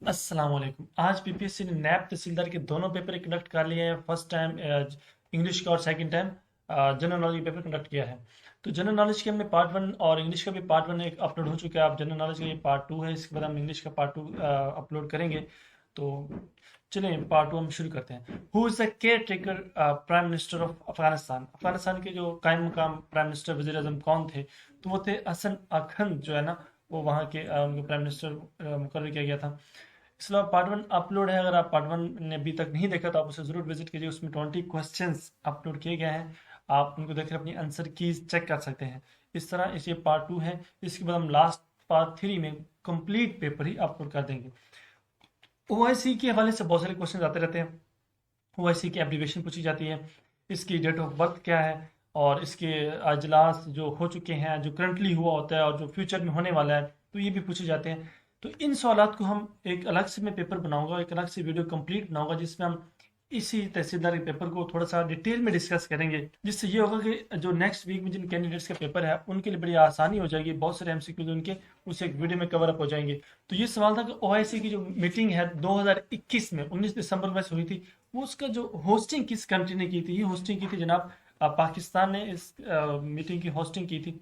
अस्सलाम वालेकुम। आज बीपीएससी ने नैब तहसीलदार के दोनों पेपर कंडक्ट कर लिए हैं। फर्स्ट टाइम इंग्लिश का और second time general knowledge paper conduct किया है। तो जनरल नॉलेज के हमने पार्ट वन और इंग्लिश का भी पार्ट वन एक अपलोड हो चुका है। अब जनरल नॉलेज का ये पार्ट टू है, इसके बाद हम इंग्लिश का पार्ट टू अपलोड करेंगे। तो चलिए पार्ट टू हम शुरू करते हैं। Who is the care taker prime minister of Afghanistan? Afghanistan के जो कायम मुकाम प्राइम मिनिस्टर वजीर आजम कौन थे? तो वो थे हसन अखंद जो है ना, वो वहाँ के उनको प्राइम मिनिस्टर मुकर्रर किया गया था। इसके अलावा पार्ट वन अपलोड है। अगर आप पार्ट वन ने अभी तक नहीं देखा तो आप उसे जरूर विजिट कीजिए। उसमें 20 क्वेश्चंस अपलोड किए गए हैं। आप उनको देखकर अपनी आंसर कीज चेक कर सकते हैं। इस तरह इस ये पार्ट टू है। इसके बाद हम लास्ट पार्ट थ्री में कंप्लीट पेपर ही अपलोड कर देंगे। ओआईसी के हवाले से बहुत सारे क्वेश्चन आते रहते हैं। ओआईसी की एब्रीविएशन पूछी जाती है, इसकी डेट ऑफ बर्थ क्या है, और इसके अजलास जो हो चुके हैं, जो करंटली हुआ होता है और जो फ्यूचर में होने वाला है, तो ये भी पूछे जाते हैं। तो इन सवालात को हम एक अलग से मैं पेपर बनाऊंगा, एक अलग से वीडियो कंप्लीट बनाऊंगा, जिसमें हम इसी तहसीलदार के पेपर को थोड़ा सा डिटेल में डिस्कस करेंगे। जिससे ये होगा कि जो नेक्स्ट वीक में जिन कैंडिडेट्स का पेपर है उनके लिए बड़ी आसानी हो जाएगी। बहुत सारे एमसीक्यूज उनके उस एक वीडियो में कवर अप हो जाएंगे। तो ये सवाल था कि ओआईसी की जो मीटिंग है 2021 में 19 दिसंबर में से हुई थी, वो उसका जो होस्टिंग किस कंट्री ने की थी? ये होस्टिंग की थी जनाब पाकिस्तान ने इस मीटिंग की होस्टिंग की थी।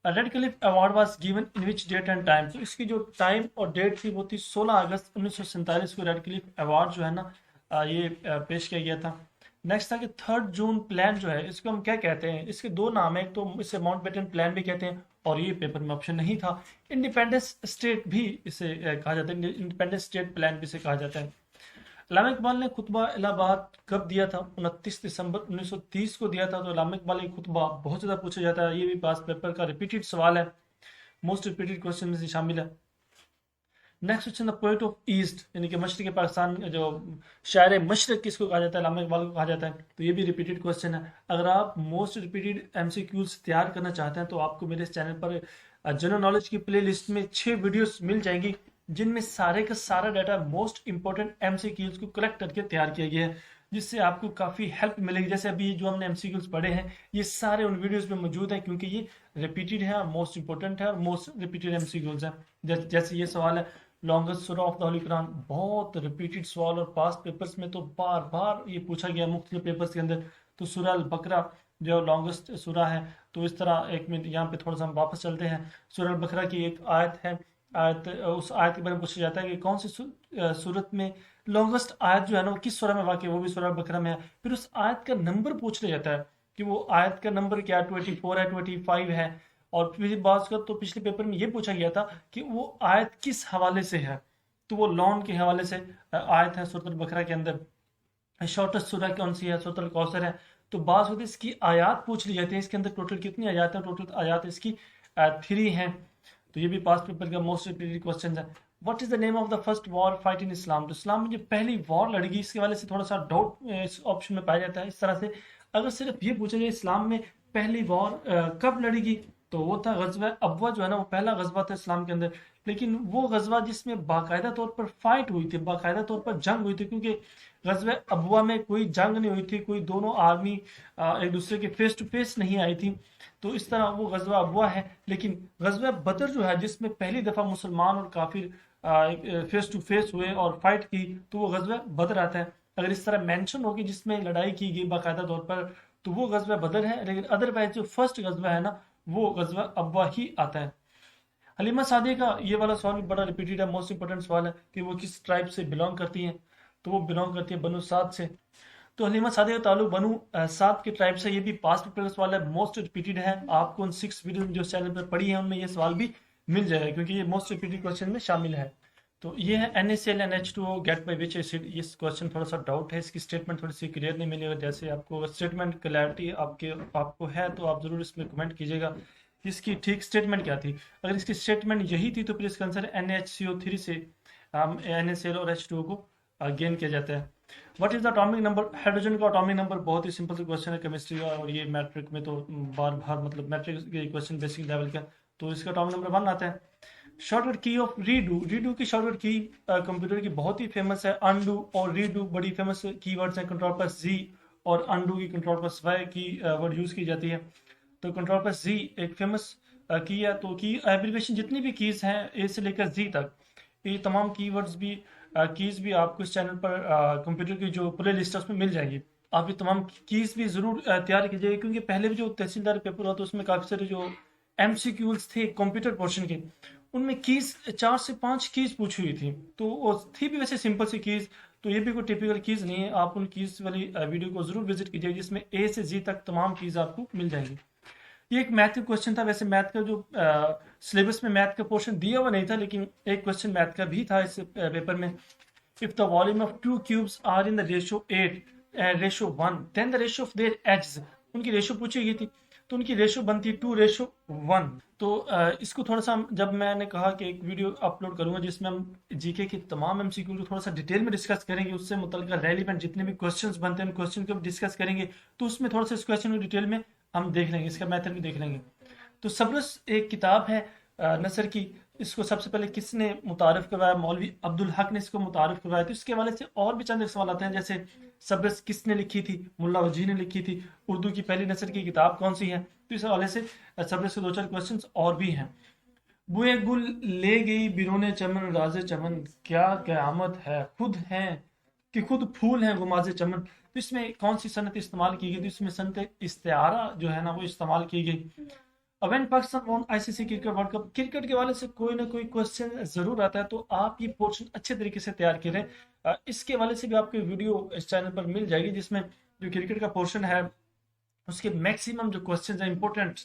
Red cliff award was given in which date and time? तो इसकी जो टाइम और डेट थी वो थी 16 अगस्त 1947 को रेड क्लिफ अवार्ड जो है ना ये पेश किया गया था। नेक्स्ट था कि 3 जून प्लान जो है इसको हम क्या कहते हैं? इसके दो नाम है, एक तो इसे माउंटबेटन प्लान भी कहते हैं, और ये पेपर में ऑप्शन नहीं था। इंडिपेंडेंस स्टेट भी इसे कहा जाता है, इंडिपेंडेंस स्टेट प्लान भी इसे कहा जाता है। अल्लामा इकबाल ने खुतबा इलाहाबाद कब दिया था? 29 दिसंबर 1930 को दिया था। तो अल्लामा इकबाल की खुतबा बहुत ज़्यादा पूछा जाता है, ये भी पास पेपर का रिपीटेड सवाल है, मोस्ट रिपीटेड क्वेश्चन में से शामिल है। Next question, the poet of east यानी कि मशरक़ पाकिस्तान, जो शायर मशरक़ किसको कहा जाता है? अल्लामा इकबाल को कहा जाता है। तो ये भी रिपीटेड क्वेश्चन है। अगर आप मोस्ट रिपीटेड एमसीक्यूज तैयार करना चाहते हैं तो आपको मेरे इस चैनल पर जनरल नॉलेज की प्ले लिस्ट में 6 वीडियोस मिल जाएंगी, जिनमें सारे का सारा डाटा मोस्ट इंपॉर्टेंट एमसीक्यूज को कलेक्ट करके तैयार किया गया है, जिससे आपको काफ़ी हेल्प मिलेगी। जैसे अभी जो हमने एमसीक्यूज पढ़े हैं ये सारे उन वीडियोस में मौजूद हैं, क्योंकि ये रिपीटेड है और मोस्ट इंपॉर्टेंट है और मोस्ट रिपीटेड एमसीक्यूज हैं। जैसे ये सवाल है, लॉन्गेस्ट सूरा ऑफ द होली कुरान, बहुत रिपीटेड सवाल, और पास्ट पेपर्स में तो बार बार ये पूछा गया मुख्तलिफ पेपर्स के अंदर। तो सूरा अल बकरा जो लॉन्गेस्ट सूरा है। तो इस तरह एक मिनट यहाँ पे थोड़ा सा हम वापस चलते हैं। सूरा अल बकरा की एक आयत है, आयत उस आयत के बारे में पूछा जाता है कि कौन सी सूरत में लॉन्गेस्ट आयत जो है ना वो किस सूरा में वाक़ है? वो भी सूरा अल बकरा में है। फिर उस आयत का नंबर पूछ लिया जाता है कि वो आयत का नंबर क्या, 24 है, 25 है। और फिर बात का तो पिछले पेपर में ये पूछा गया था कि वो आयत किस हवाले से है? तो वो लॉन के हवाले से आयत है सूरत बकरा के अंदर। शॉर्टेस्ट सूरह कौन सी है? सूरत कौसर है। तो बात होती है इसकी आयात पूछ ली जाती है, इसके अंदर टोटल कितनी आयात है? टोटल आयात इसकी 3 हैं। तो ये भी पास्ट पेपर का मोस्ट रिपीटेड क्वेश्चन है। What is the name of the first war fight in Islam? तो इस्लाम में जो पहली वॉर लड़ी गई, इसके वाले से थोड़ा सा डाउट इस ऑप्शन में पाया जाता है। इस तरह से अगर सिर्फ ये पूछा जाए इस्लाम में पहली वॉर कब लड़ी गई, तो वो था गजवा अबवा जो है ना, वो पहला गजवा था इस्लाम के अंदर। लेकिन वो गजवा जिसमें बाकायदा तौर पर फाइट हुई थी, बाकायदा तौर पर जंग हुई थी, क्योंकि गजवा अबवा में कोई जंग नहीं हुई थी, कोई दोनों आर्मी एक दूसरे के फेस टू फेस नहीं आई थी। तो इस तरह वो गजवा अबवा है। लेकिन गजवा बदर जो है, जिसमें पहली दफा मुसलमान और काफिर फेस टू फेस हुए और फाइट की, तो वो गजवा बदर आता है। अगर इस तरह मेंशन होगी जिसमें लड़ाई की गई बाकायदा तौर पर, तो वो गजवा बदर है। लेकिन अदरवाइज जो फर्स्ट गजवा है ना, वो गजवा अब्वा ही आता है। हलीमा सादिया का ये वाला सवाल भी बड़ा रिपीटेड है, मोस्ट इंपोर्टेंट सवाल है कि वो किस ट्राइब से बिलोंग करती हैं? तो वो बिलोंग करती है बनु साद से। तो हलीमा सादिया का ताल्लुक बनु साद के ट्राइब से, ये भी पास्ट पेपर का सवाल है, मोस्ट रिपीटेड है। आपको उन 6 वीडियो जो चैनल पर पढ़ी है उनमें ये सवाल भी मिल जाएगा, क्योंकि ये मोस्ट रिपीटेड क्वेश्चन में शामिल है। तो ये है NaCl and H2O get by which acid? ये क्वेश्चन थोड़ा सा डाउट है, इसकी स्टेटमेंट थोड़ी सी क्लियर नहीं मिली। अगर जैसे आपको स्टेटमेंट क्लैरिटी आपको है तो आप जरूर इसमें कमेंट कीजिएगा इसकी ठीक स्टेटमेंट क्या थी। अगर इसकी स्टेटमेंट यही थी तो फिर इसका आंसर NaHCO3 से NaCl और H2O को गेन किया जाता है। What is the atomic number? Hydrogen का अटॉमिक नंबर बहुत ही सिंपल सा क्वेश्चन है केमिस्ट्री का, और ये मैट्रिक में तो बार बार मतलब मैट्रिक के क्वेश्चन बेसिक लेवल का। तो इसका अटॉमिक नंबर 1 आता है। शॉर्टकट की ऑफ रीडू, रीडू की शॉर्टकट की कंप्यूटर की बहुत ही फेमस है। अनडू और रीडू बड़ी फेमस कीवर्ड्स हैं। कंट्रोल प्लस जी और अनडू की कंट्रोल प्लस वाई की वर्ड यूज की जाती है। तो कंट्रोल प्लस जी एक फेमस की है। तो की एब्रीवेशन जितनी भी कीज हैं ए से लेकर जी तक, ये तमाम कीवर्ड्स भी कीज भी आपको इस चैनल पर कंप्यूटर की जो प्ले लिस्ट है उसमें मिल जाएगी। आप ये तमाम कीज भी ज़रूर तैयार कीजिएगा, क्योंकि पहले भी जो तहसीलदार पेपर हुआ था उसमें काफ़ी सारे जो एमसीक्यूज थे कंप्यूटर पोर्शन के, उनमें कीज 4 से 5 कीज पूछी हुई थी, तो वो थी भी वैसे सिंपल सी कीज, तो ये भी कोई टिपिकल कीज नहीं है। आप उन कीज वाली वीडियो को जरूर विजिट कीजिए जिसमें ए से जी तक तमाम कीज आपको मिल जाएंगी। ये एक मैथ का क्वेश्चन था, वैसे मैथ का जो सिलेबस में मैथ का पोर्शन दिया हुआ नहीं था, लेकिन एक क्वेश्चन मैथ का भी था इस पेपर में। If the volume of two cubes are in the ratio 8 ratio 1 then the ratio of their edges, उनकी रेशियो पूछी गई थी, तो उनकी रेशियो बनती है 2:1। तो इसको थोड़ा सा जब मैंने कहा कि एक वीडियो अपलोड करूंगा जिसमें हम जीके के तमाम एमसीक्यू को थोड़ा सा डिटेल में डिस्कस करेंगे, उससे मुतल्लिक रेलिवेंट जितने भी क्वेश्चंस बनते हैं उन क्वेश्चन को डिस्कस करेंगे, तो उसमें थोड़ा सा इस क्वेश्चन को डिटेल में हम देख लेंगे, इसका मेथड भी देख लेंगे। तो सब्रस एक किताब है नसर की, इसको सबसे पहले किसने मुतारफ करवाया? मौलवी अब्दुल हक ने इसको मुतारफ करवाया। तो इसके हवाले से और भी चंद सवाल आते हैं, जैसे सब्रस किसने लिखी थी? मुल्ला वजी ने लिखी थी। उर्दू की पहली नसर की किताब कौन सी है? तो इस हवाले से सब्रस के 2-4 क्वेश्चन और भी हैं। बुए गुल ले गई बिरोने चमन राजे चमन, क्या क़यामत है खुद है कि खुद फूल है गुमाजे चमन। तो इसमें कौन सी सनत इस्तेमाल की गई? तो इसमें सनत इस्तिआरा जो है ना वो इस्तेमाल की गई। When Pakistan won ICC cricket world cup, cricket के हवाले से कोई ना कोई क्वेश्चन जरूर आता है, तो आप ये पोर्शन अच्छे तरीके से तैयार करें। इसके हवाले से भी आपको वीडियो इस चैनल पर मिल जाएगी जिसमें जो क्रिकेट का पोर्शन है उसके मैक्सिमम जो क्वेश्चन है इंपॉर्टेंट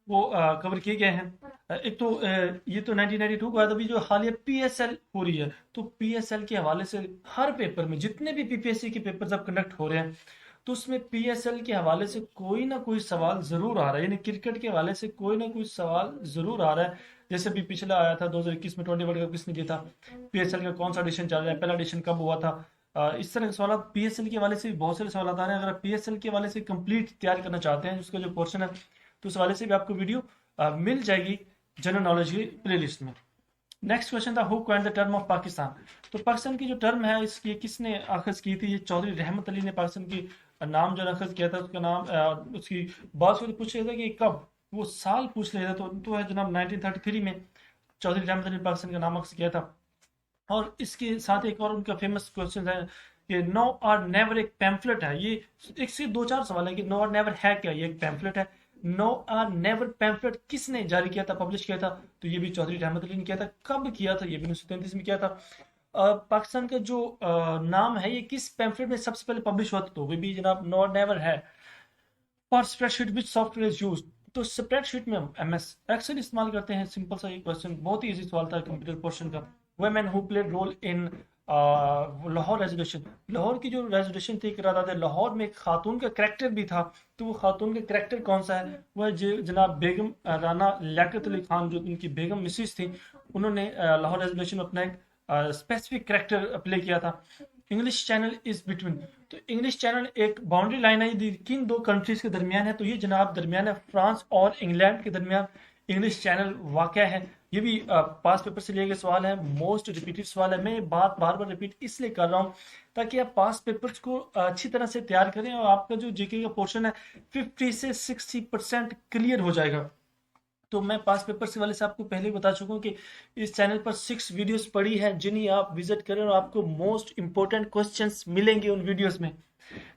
वो कवर किए गए हैं। एक तो ये तो 1992 के बाद अभी जो हालिया पीएसएल हो रही है, तो पीएसएल के हवाले से हर पेपर में जितने भी पीपीएससी के पेपर जब कंडक्ट हो रहे हैं तो उसमें पीएसएल के हवाले से कोई ना कोई सवाल जरूर आ रहा है, यानी क्रिकेट के हवाले से कोई ना कोई सवाल जरूर आ रहा है। जैसे अभी पिछला आया था 2021 में 20 वर्ल्ड कप किसने जीता, पीएसएल का कौन सा एडिशन चल रहा है, पहला एडिशन कब हुआ था। इस तरह के सवाल पीएसएल के हवाले से भी बहुत सारे सवाल आ रहे हैं। अगर आप पीएसएल के हवाले से कंप्लीट तैयार करना चाहते हैं उसका जो पोर्शन है, तो उस हवाले से भी आपको वीडियो मिल जाएगी जनरल नॉलेज की प्लेलिस्ट में। नेक्स्ट क्वेश्चन था who coined the term of Pakistan. तो पाकिस्तान की जो टर्म है इसकी किसने अखज़ की थी? ये चौधरी रहमत अली ने पाकिस्तान की नाम जो अखज़ किया था, उसका नाम उसकी बात को पूछ लिया था कि कब, वो साल पूछ लिया था, तो है जनाब 1933 में चौधरी रहमत अली ने पाकिस्तान का नाम अखज़ किया था। और इसके साथ एक और उनका फेमस क्वेश्चन है कि नो और नेवर एक पैम्फलेट है। ये एक से 2-4 सवाल है कि नो और नेवर है क्या, ये एक पैम्फलेट है। नो और नेवर पैम्फलेट किसने जारी किया था, पब्लिश किया था? तो ये भी चौधरी रहमत अली ने किया था। कब किया था? ये भी 1933 में किया था। पाकिस्तान का जो नाम है ये किस पैम्फलेट में सबसे पहले पब्लिश हुआ था? तो वो भी जनाब नो और नेवर है। For spreadsheet which software is used, तो स्प्रेडशीट में हम एमएस एक्सेल इस्तेमाल करते हैं। सिंपल सा ये क्वेश्चन, बहुत ही इजी सवाल था कंप्यूटर पोर्शन का। Women who played role in Lahore resolution, Lahore की जो रेजोल्यूशन थी करारदाद लाहौर में एक खातून का करैक्टर भी था, तो वो खातून का करैक्टर कौन सा है? वह जनाब बेगम राना लियाकत अली खान, जो उनकी बेगम मिसिस थी, उन्होंने लाहौर रेजोल्यूशन में अपना एक स्पेसिफिक करैक्टर प्ले किया था। इंग्लिश चैनल इज बिटवीन, तो इंग्लिश चैनल एक बाउंड्री लाइन है किन दो कंट्रीज के दरमियान है? तो ये जनाब दरमियान है फ्रांस और इंग्लैंड के दरमियान इंग्लिश चैनल वाक़ है। ये भी पास पेपर से लिए गए सवाल है, मोस्ट रिपीटेड सवाल है। मैं ये बात बार बार रिपीट इसलिए कर रहा हूँ ताकि आप पास पेपर्स को अच्छी तरह से तैयार करें और आपका जो जीके का पोर्शन है 50 से 60% क्लियर हो जाएगा। तो मैं पास पेपर से वाले से आपको पहले ही बता चुका हूँ कि इस चैनल पर 6 वीडियोस पड़ी हैं जिन्हें आप विजिट करें और आपको मोस्ट इंपोर्टेंट क्वेश्चंस मिलेंगे उन वीडियोस में।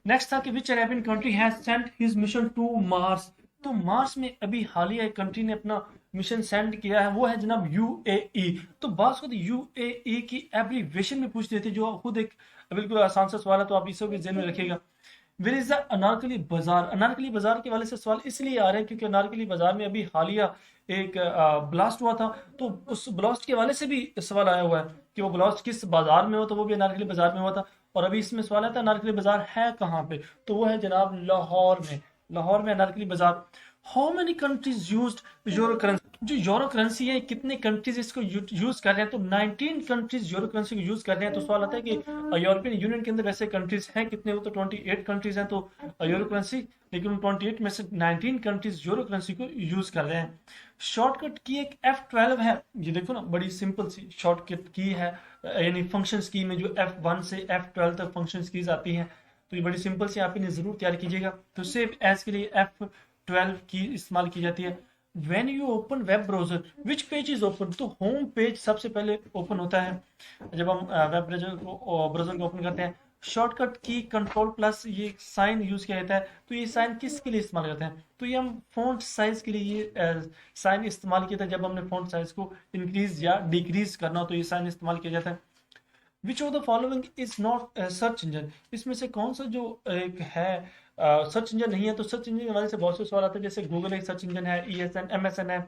नेक्स्ट था कि which Arabian country has sent his mission to Mars. तो मार्स में अभी हालिया एक कंट्री ने अपना मिशन सेंड किया है, वो है जनाब यूएई। तो बात को यूएई की एब्रीवेशन में पूछ देते, जो खुद एक बिल्कुल आसान सा सवाल है, तो आप इसे भी ध्यान में रखिएगा। वेयर इज द अनारकली बाजार, अनारकली बाजार के वाले से सवाल इसलिए आ रहे हैं क्योंकि अनारकली बाजार में अभी हालिया एक ब्लास्ट हुआ था, तो उस ब्लास्ट के वाले से भी सवाल आया हुआ है कि वो ब्लास्ट किस बाजार में हो, तो वो भी अनारकली बाजार में हुआ था। और अभी इसमें सवाल आता है अनारकली बाजार है कहाँ पे, तो वो है जनाब लाहौर में। लाहौर में अनारकली बाजार। How many countries used euro currency, जो यूरो करेंसी है कितने कंट्रीज इसको यूज कर रहे हैं? तो 19 कंट्रीज यूरो करेंसी को यूज कर रहे हैं। तो सवाल आता है कि यूरोपियन यूनियन के अंदर वैसे कंट्रीज हैं कितने? वो तो 28 कंट्रीज हैं तो यूरो करेंसी, लेकिन 28 में से 19 कंट्रीज यूरो करेंसी को यूज कर रहे हैं। शॉर्टकट की एक F12 है, ये देखो ना बड़ी सिंपल सी शॉर्टकट की है, यानी फंक्शन की में जो F1 से F12 तक फंक्शन कीज आती हैं, तो ये बड़ी सिंपल सी आप इन्हें जरूर तैयार कीजिएगा। तो सेव एज के लिए F12 की इस्तेमाल की जाती है। When you open web browser which page is open, तो होम पेज सबसे पहले ओपन होता है जब हम वेब ब्राउजर को ओपन करते हैं। शॉर्टकट की कंट्रोल प्लस ये साइन यूज किया जाता है। तो ये साइन किसके लिए इस्तेमाल करते हैं, तो ये हम फॉन्ट साइज के लिए ये साइन इस्तेमाल किया था। जब हमने फॉन्ट साइज को इंक्रीज या डिक्रीज करना हो तो ये साइन इस्तेमाल किया जाता है। Which of the following is not search engine, इसमें से कौन सा जो एक है सर्च इंजन नहीं है। तो सर्च इंजन के हवाले से बहुत से सवाल आते हैं, जैसे गूगल एक सर्च इंजन है, ESN MSN है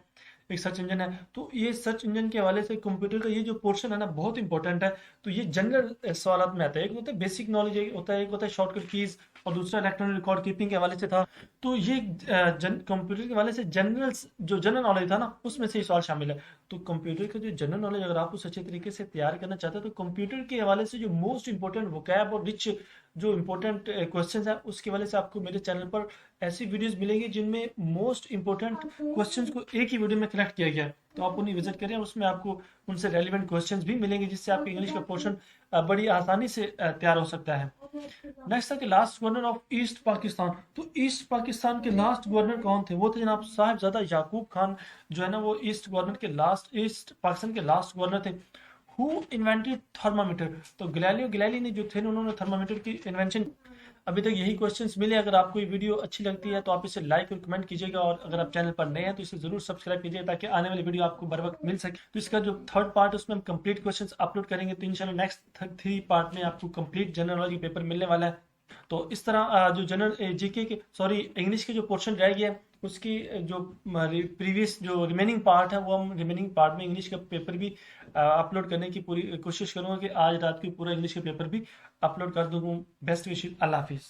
एक सर्च इंजन है। तो ये सर्च इंजन के हवाले से कंप्यूटर का ये जो पोर्शन है ना बहुत इंपॉर्टेंट है। तो ये जनरल सवाल में आता है। एक होता है बेसिक नॉलेज, एक होता है शॉर्टकट कीज, और दूसरा इलेक्ट्रॉनिक रिकॉर्ड कीपिंग के हवाले से था। तो ये कंप्यूटर के हवाले से जनरल नॉलेज था ना, उसमें से ये सवाल शामिल है। तो कंप्यूटर का जो जनरल नॉलेज अगर आप उस अच्छे तरीके से तैयार करना चाहते हैं, तो कंप्यूटर के हवाले से जो मोस्ट इंपॉर्टेंट वोकैब और रिच जो इंपॉर्टेंट क्वेश्चंस हैं उसके हवाले से आपको मेरे चैनल पर ऐसी वीडियोस मिलेंगी जिनमें मोस्ट इंपॉर्टेंट क्वेश्चंस को एक ही वीडियो में कलेक्ट किया गया है। तो आप उन्हें विजिट करें और उसमें आपको उनसे रेलिवेंट क्वेश्चंस भी मिलेंगे, जिससे आपकी इंग्लिश का पोर्शन बड़ी आसानी से तैयार हो सकता है। नेक्स्ट था कि last governor of east Pakistan. तो ईस्ट पाकिस्तान के लास्ट गवर्नर कौन थे, वो थे जनाब साहिबजादा याकूब खान जो है ना, वो ईस्ट पाकिस्तान के लास्ट गवर्नर थे। हु इन्वेंटेड थर्मामीटर, तो गैलीलियो गैलीली ने जो थे उन्होंने थर्मामीटर की इन्वेंशन। अभी तक यही क्वेश्चंस मिले। अगर आपको ये वीडियो अच्छी लगती है तो आप इसे लाइक और कमेंट कीजिएगा, और अगर आप चैनल पर नए हैं तो इसे जरूर सब्सक्राइब कीजिए ताकि आने वाली वीडियो आपको बर वक्त मिल सके। तो इसका जो थर्ड पार्ट उसमें हम कंप्लीट क्वेश्चंस अपलोड करेंगे। तो इंशाल्लाह नेक्स्ट 3 पार्ट में आपको कंप्लीट जनरल नॉलेज पेपर मिलने वाला है। तो इस तरह जो जनरल जीके के सॉरी इंग्लिश के जो पोर्शन रह गया है उसकी जो प्रीवियस जो रिमेनिंग पार्ट है, वो हम रिमेनिंग पार्ट में इंग्लिश का पेपर भी अपलोड करने की पूरी कोशिश करूंगा कि आज रात को पूरा इंग्लिश का पेपर भी अपलोड कर दूंगा। बेस्ट विशेष, अल्लाह हाफिज़।